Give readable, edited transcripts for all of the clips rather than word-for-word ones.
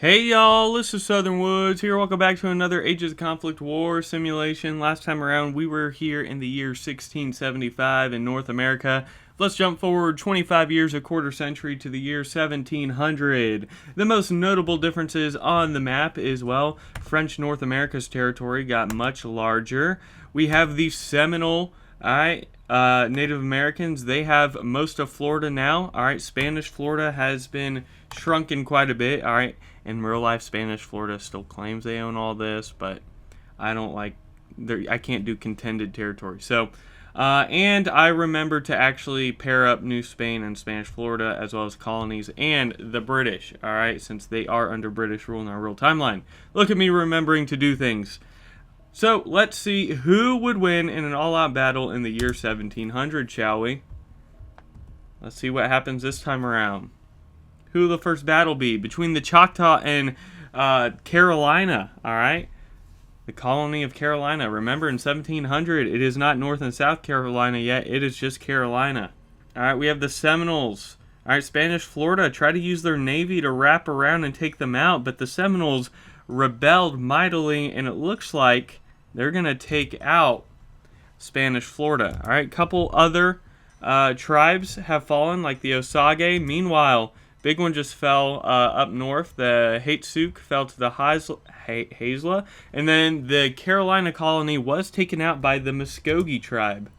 Hey y'all, this is Southern Woods here. Welcome back to another Ages of Conflict War simulation. Last time around, we were here in the year 1675 in North America. Let's jump forward 25 years, a quarter century, to the year 1700. The most notable differences on the map is, well, French North America's territory got much larger. We have the Seminole, Native Americans, they have most of Florida now. Alright, Spanish Florida has been shrunken quite a bit. Alright, in real life, Spanish Florida still claims they own all this, but I can't do contended territory. So, and I remember to actually pair up New Spain and Spanish Florida, as well as colonies and the British, alright, since they are under British rule in our real timeline. Look at me remembering to do things. So, let's see who would win in an all-out battle in the year 1700, shall we? Let's see what happens this time around. Who will the first battle be? Between the Choctaw and Carolina, alright? The colony of Carolina. Remember, in 1700, it is not North and South Carolina yet. It is just Carolina. Alright, we have the Seminoles. Alright, Spanish Florida tried to use their navy to wrap around and take them out, but the Seminoles rebelled mightily, and it looks like they're going to take out Spanish Florida. Alright, couple other tribes have fallen, like the Osage. Meanwhile, big one just fell up north. The Hatsuke fell to the Haisla. And then the Carolina colony was taken out by the Muskogee tribe.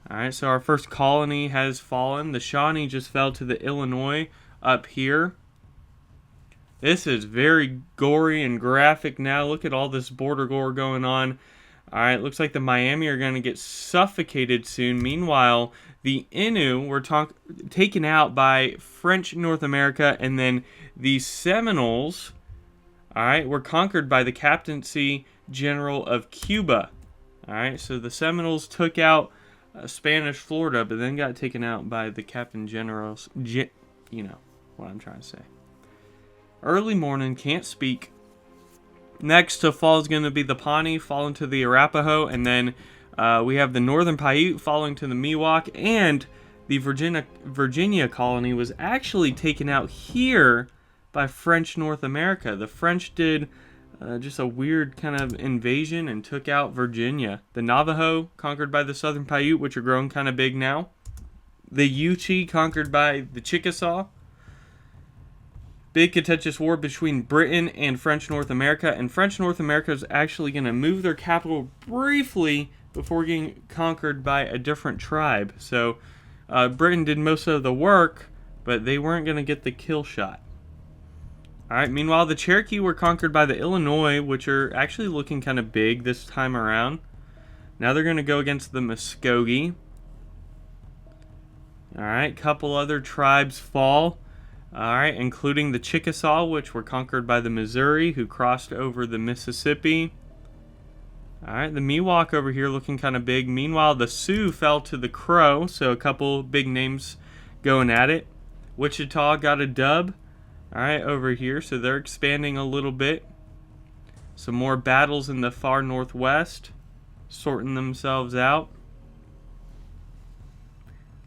Alright, so our first colony has fallen. The Shawnee just fell to the Illinois up here. This is very gory and graphic now. Look at all this border gore going on. Alright, looks like the Miami are going to get suffocated soon. Meanwhile, the Innu were taken out by French North America, and then the Seminoles, alright, were conquered by the Captaincy General of Cuba. Alright, so the Seminoles took out Spanish Florida, but then got taken out by the Captain Generals. You know what I'm trying to say. Early morning, can't speak. Next to fall is going to be the Pawnee falling to the Arapaho, and then we have the Northern Paiute falling to the Miwok, and the Virginia colony was actually taken out here by French North America. The French did just a weird kind of invasion and took out Virginia. The Navajo conquered by the Southern Paiute, which are growing kind of big now. The Yuchi conquered by the Chickasaw. Big contentious war between Britain and French North America, and French North America is actually going to move their capital briefly before getting conquered by a different tribe. So Britain did most of the work, but they weren't going to get the kill shot. Alright, meanwhile, the Cherokee were conquered by the Illinois, which are actually looking kind of big this time around. Now they're going to go against the Muskogee. Alright, couple other tribes fall. Alright, including the Chickasaw, which were conquered by the Missouri, who crossed over the Mississippi. Alright, the Miwok over here looking kind of big. Meanwhile, the Sioux fell to the Crow, so a couple big names going at it. Wichita got a dub. Alright, over here, so they're expanding a little bit. Some more battles in the far northwest, sorting themselves out.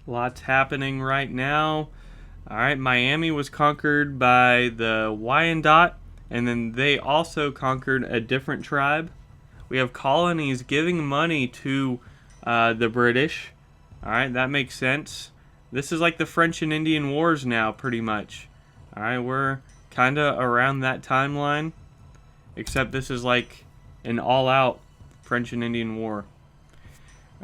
Lots happening right now. Alright, Miami was conquered by the Wyandot, and then they also conquered a different tribe. We have colonies giving money to the British. Alright, that makes sense. This is like the French and Indian Wars now, pretty much. Alright, we're kind of around that timeline, except this is like an all-out French and Indian War.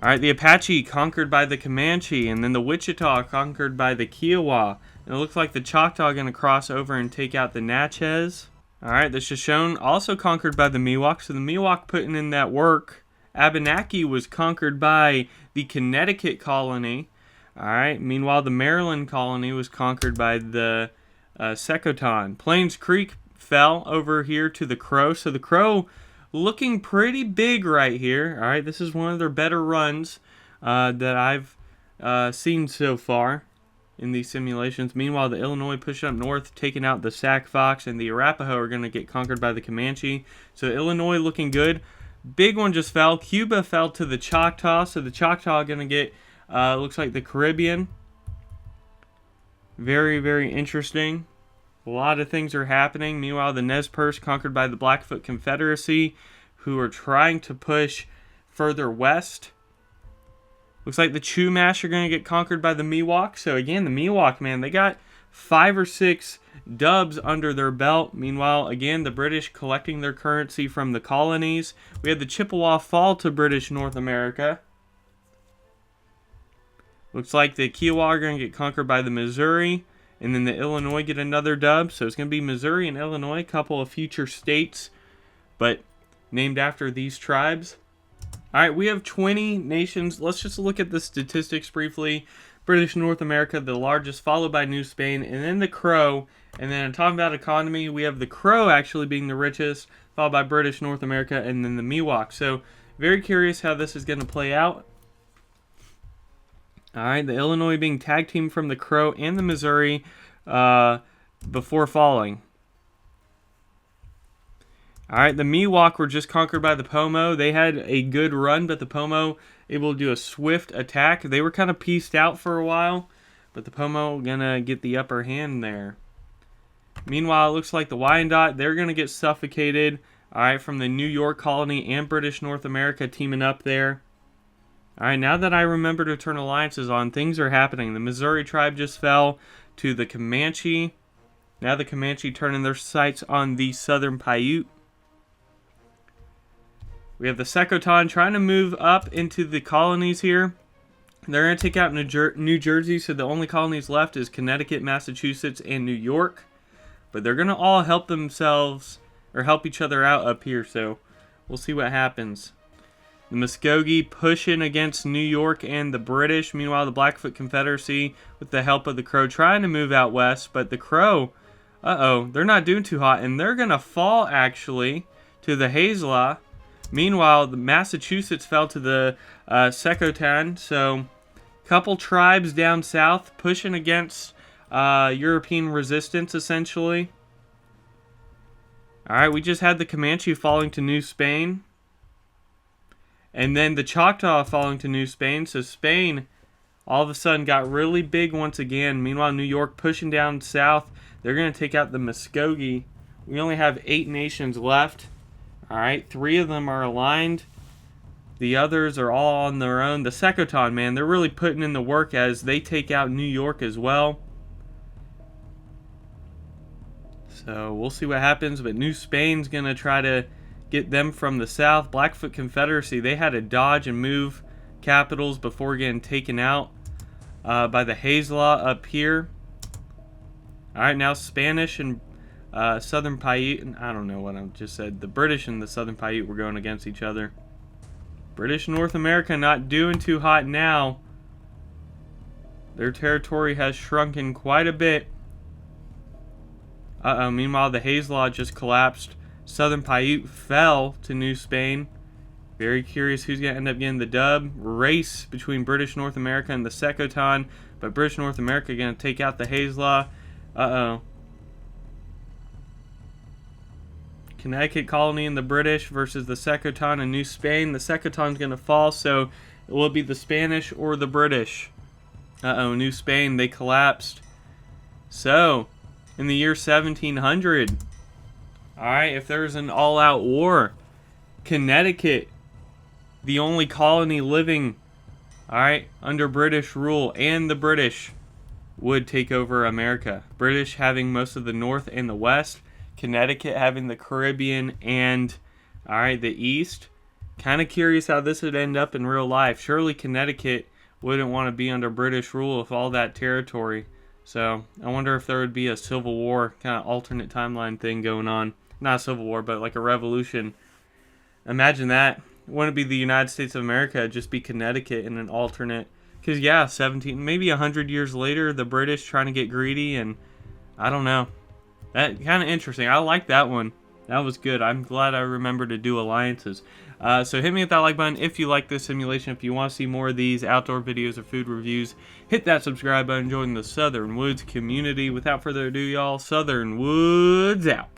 Alright, the Apache conquered by the Comanche, and then the Wichita conquered by the Kiowa. And it looks like the Choctaw are going to cross over and take out the Natchez. Alright, the Shoshone also conquered by the Miwok, so the Miwok putting in that work. Abenaki was conquered by the Connecticut colony. Alright, meanwhile the Maryland colony was conquered by the Secotan. Plains Creek fell over here to the Crow, so the Crow looking pretty big right here. Alright, this is one of their better runs that I've seen so far in these simulations. Meanwhile, the Illinois pushing up north, taking out the Sac Fox, and the Arapaho are going to get conquered by the Comanche. So Illinois looking good. Big one just fell. Cuba fell to the Choctaw, so the Choctaw are going to get, looks like the Caribbean. Very, very interesting. A lot of things are happening. Meanwhile, the Nez Perce conquered by the Blackfoot Confederacy, who are trying to push further west. Looks like the Chumash are going to get conquered by the Miwok. So again, the Miwok, man, they got 5 or 6 dubs under their belt. Meanwhile, again, the British collecting their currency from the colonies. We had the Chippewa fall to British North America. Looks like the Kiowa are going to get conquered by the Missouri. And then the Illinois get another dub. So it's going to be Missouri and Illinois, a couple of future states, but named after these tribes. All right, we have 20 nations. Let's just look at the statistics briefly. British North America, the largest, followed by New Spain, and then the Crow. And then talking about economy, we have the Crow actually being the richest, followed by British North America, and then the Miwok. So very curious how this is going to play out. All right, the Illinois being tag team from the Crow and the Missouri before falling. All right, the Miwok were just conquered by the Pomo. They had a good run, but the Pomo able to do a swift attack. They were kind of pieced out for a while, but the Pomo gonna get the upper hand there. Meanwhile, it looks like the Wyandot, they're gonna get suffocated. All right, from the New York colony and British North America teaming up there. All right, now that I remember to turn alliances on, things are happening. The Missouri tribe just fell to the Comanche. Now the Comanche turning their sights on the Southern Paiute. We have the Secotan trying to move up into the colonies here. They're going to take out New Jersey, so the only colonies left is Connecticut, Massachusetts, and New York. But they're going to all help themselves, or help each other out up here, so we'll see what happens. The Muskogee pushing against New York and the British. Meanwhile, the Blackfoot Confederacy, with the help of the Crow, trying to move out west. But the Crow, they're not doing too hot. And they're going to fall, actually, to the Haisla. Meanwhile, the Massachusetts fell to the Secotan. So, a couple tribes down south pushing against European resistance, essentially. All right, we just had the Comanche falling to New Spain. And then the Choctaw falling to New Spain. So Spain all of a sudden got really big once again. Meanwhile, New York pushing down south. They're going to take out the Muskogee. We only have 8 nations left. All right, 3 of them are aligned. The others are all on their own. The Secotan, man, they're really putting in the work as they take out New York as well. So we'll see what happens. But New Spain's going to try to get them from the south. Blackfoot Confederacy, they had to dodge and move capitals before getting taken out by the Haisla up here. All right, now Spanish and Southern Paiute. I don't know what I just said. The British and the Southern Paiute were going against each other. British North America not doing too hot now. Their territory has shrunken quite a bit. Meanwhile, the Haisla just collapsed. Southern Paiute fell to New Spain. Very curious who's going to end up getting the dub. Race between British North America and the Secotan. But British North America going to take out the Haisla. Connecticut colony and the British versus the Secotan and New Spain. The Secotan's going to fall, so it will be the Spanish or the British. New Spain, they collapsed. So, in the year 1700... Alright, if there's an all-out war, Connecticut, the only colony living, alright, under British rule, and the British would take over America. British having most of the north and the west, Connecticut having the Caribbean and, alright, the east. Kind of curious how this would end up in real life. Surely Connecticut wouldn't want to be under British rule with all that territory. So, I wonder if there would be a Civil War, kind of alternate timeline thing going on. Not a civil war, but like a revolution. Imagine that. Wouldn't it be the United States of America? It'd just be Connecticut in an alternate. Because, yeah, maybe 100 years later, the British trying to get greedy, and I don't know. That kind of interesting. I like that one. That was good. I'm glad I remembered to do alliances. So hit me with that like button if you like this simulation. If you want to see more of these outdoor videos or food reviews, hit that subscribe button. Join the Southern Woods community. Without further ado, y'all, Southern Woods out.